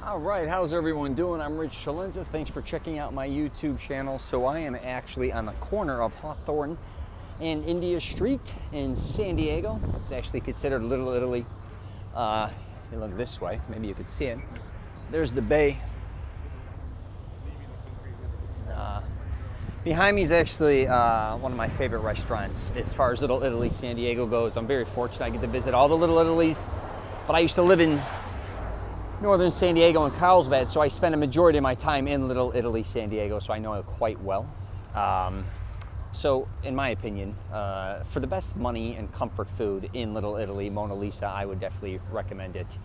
All right, how's everyone doing? I'm Rich Celenza. Thanks for checking out my YouTube channel. So I am actually on the corner of Hawthorne and India Street in San Diego. It's actually considered Little Italy. If you look this way, maybe you could see it. There's the bay. Behind me is actually one of my favorite restaurants as far as Little Italy San Diego goes. I'm very fortunate I get to visit all the Little Italies, but I used to live in northern San Diego and Carlsbad, so I spent a majority of my time in Little Italy San Diego, so I know it quite well. So in my opinion, for the best money and comfort food in Little Italy, Mona Lisa, I would definitely recommend it.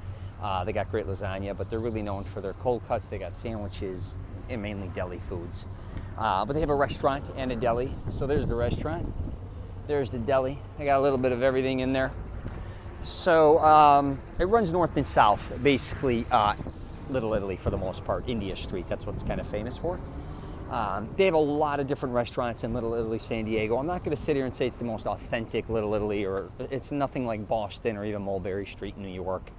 They got great lasagna, but they're really known for their cold cuts. They got sandwiches and mainly deli foods. But they have a restaurant and a deli. So there's the restaurant, there's the deli. They got a little bit of everything in there. So it runs north and south, basically Little Italy for the most part, India Street, that's what it's kind of famous for. They have a lot of different restaurants in Little Italy, San Diego. I'm not going to sit here and say it's the most authentic Little Italy, or it's nothing like Boston or even Mulberry Street in New York.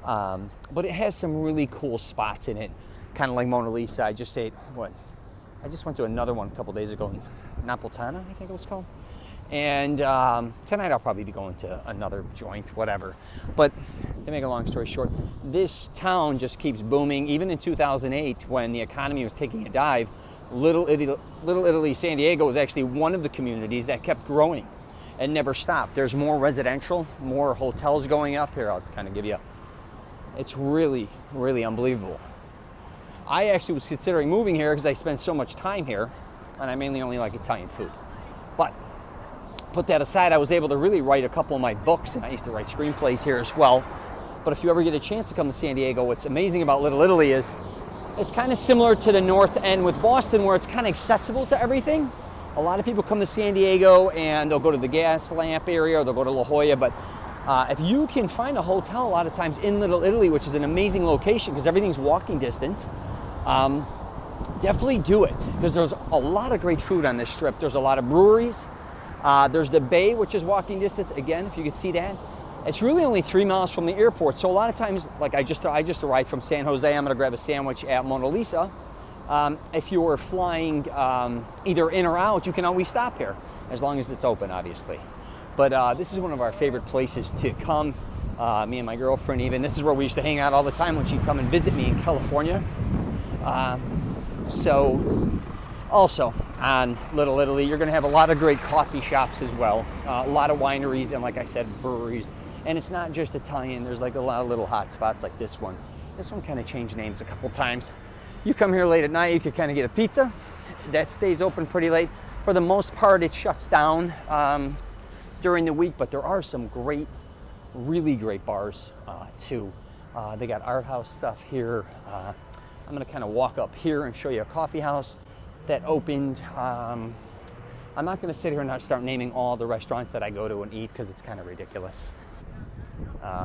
But it has some really cool spots in it, kind of like Mona Lisa. I just went to another one a couple days ago, Napolitana, I think it was called. And tonight I'll probably be going to another joint, whatever. But to make a long story short, this town just keeps booming. Even in 2008, when the economy was taking a dive, Little Italy, San Diego was actually one of the communities that kept growing and never stopped. There's more residential, more hotels going up here. I'll kind of give you, it's really, really unbelievable. I actually was considering moving here because I spend so much time here, and I mainly only like Italian food. But put that aside, I was able to really write a couple of my books, and I used to write screenplays here as well. But if you ever get a chance to come to San Diego, what's amazing about Little Italy is it's kind of similar to the North End with Boston, where it's kind of accessible to everything. A lot of people come to San Diego and they'll go to the gas lamp area or they'll go to La Jolla, but if you can find a hotel a lot of times in Little Italy, which is an amazing location because everything's walking distance, definitely do it, because there's a lot of great food on this strip. There's a lot of breweries. There's the bay, which is walking distance. Again, if you could see that. It's really only 3 miles from the airport. So a lot of times, like I just arrived from San Jose, I'm gonna grab a sandwich at Mona Lisa. If you were flying either in or out, you can always stop here, as long as it's open, obviously. But this is one of our favorite places to come. Me and my girlfriend even. This is where we used to hang out all the time when she'd come and visit me in California. So also on Little Italy, you're going to have a lot of great coffee shops as well, a lot of wineries, and like I said, breweries. And it's not just Italian. There's like a lot of little hot spots like this one. This one kind of changed names a couple times. You come here late at night, you could kind of get a pizza. That stays open pretty late. For the most part, it shuts down during the week, but there are some great, really great bars too. They got art house stuff here. I'm going to kind of walk up here and show you a coffee house that opened. I'm not going to sit here and start naming all the restaurants that I go to and eat because it's kind of ridiculous.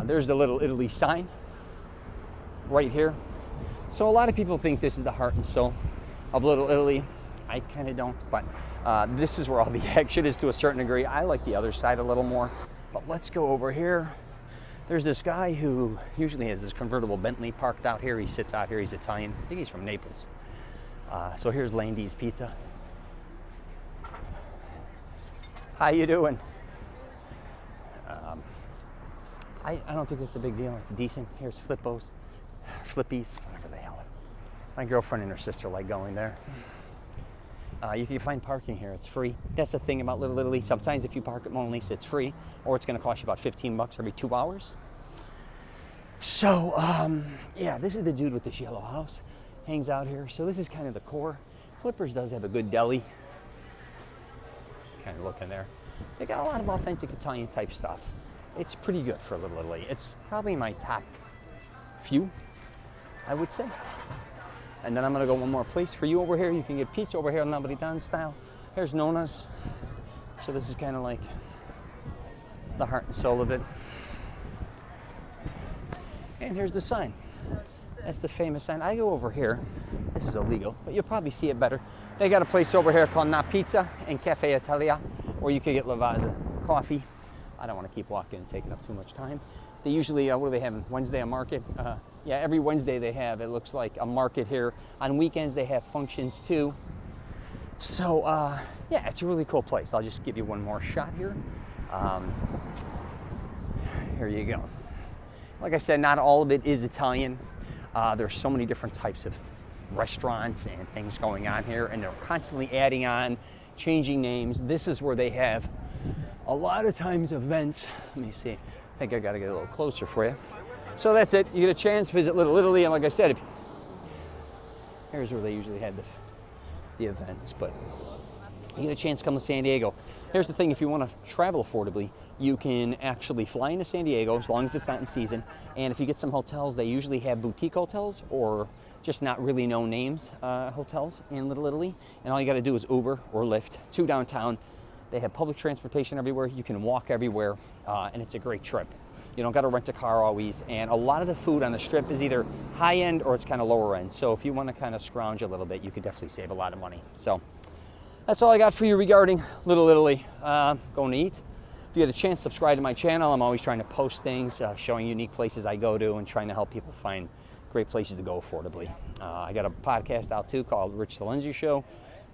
There's the Little Italy sign right here. So a lot of people think this is the heart and soul of Little Italy. I kind of don't, but this is where all the action is to a certain degree. I like the other side a little more, but let's go over here. There's this guy who usually has this convertible Bentley parked out here. He sits out here. He's Italian. I think he's from Naples. So here's Landy's Pizza. How you doing? I don't think it's a big deal. It's decent. Here's Flippies, whatever the hell. My girlfriend and her sister like going there. You can find parking here. It's free. That's the thing about Little Italy. Sometimes if you park at Mona Lisa, it's free, or it's going to cost you about 15 bucks every 2 hours. So, yeah, this is the dude with this yellow house. Hangs out here. So this is kind of the core. Flippers does have a good deli. Kind of looking there. They got a lot of authentic Italian type stuff. It's pretty good for Little Italy. It's probably my top few, I would say. And then I'm going to go one more place for you over here. You can get pizza over here, Napolitan style. Here's Nona's. So this is kind of like the heart and soul of it. And here's the sign. That's the famous sign. I go over here. This is illegal, but you'll probably see it better. They got a place over here called Na Pizza and Cafe Italia, where you can get Lavazza coffee. I don't want to keep walking and taking up too much time. They usually, what do they have, Wednesday a market? Yeah, every Wednesday they have, it looks like, a market here. On weekends they have functions too. So, yeah, it's a really cool place. I'll just give you one more shot here. Here you go. Like I said, not all of it is Italian. There's so many different types of restaurants and things going on here, and they're constantly adding on, changing names. This is where they have a lot of times events. Let me see. I think I got to get a little closer for you. So that's it. You get a chance, visit Little Italy, and like I said, here's where they usually had the events, but you get a chance to come to San Diego. Here's the thing, if you want to travel affordably, you can actually fly into San Diego as long as it's not in season, and if you get some hotels, they usually have boutique hotels or just not really known names hotels in Little Italy, and all you got to do is Uber or Lyft to downtown. They have public transportation everywhere. You can walk everywhere, and it's a great trip. You don't got to rent a car always, and a lot of the food on the Strip is either high-end or it's kind of lower-end. So if you want to kind of scrounge a little bit, you could definitely save a lot of money. So that's all I got for you regarding Little Italy. Going to eat. If you had a chance, subscribe to my channel. I'm always trying to post things, showing unique places I go to and trying to help people find great places to go affordably. I got a podcast out too called Rich Celenza Show,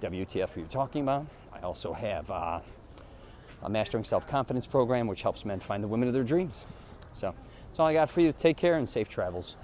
WTF are you talking about? I also have a Mastering Self-Confidence program, which helps men find the women of their dreams. So that's all I got for you. Take care and safe travels.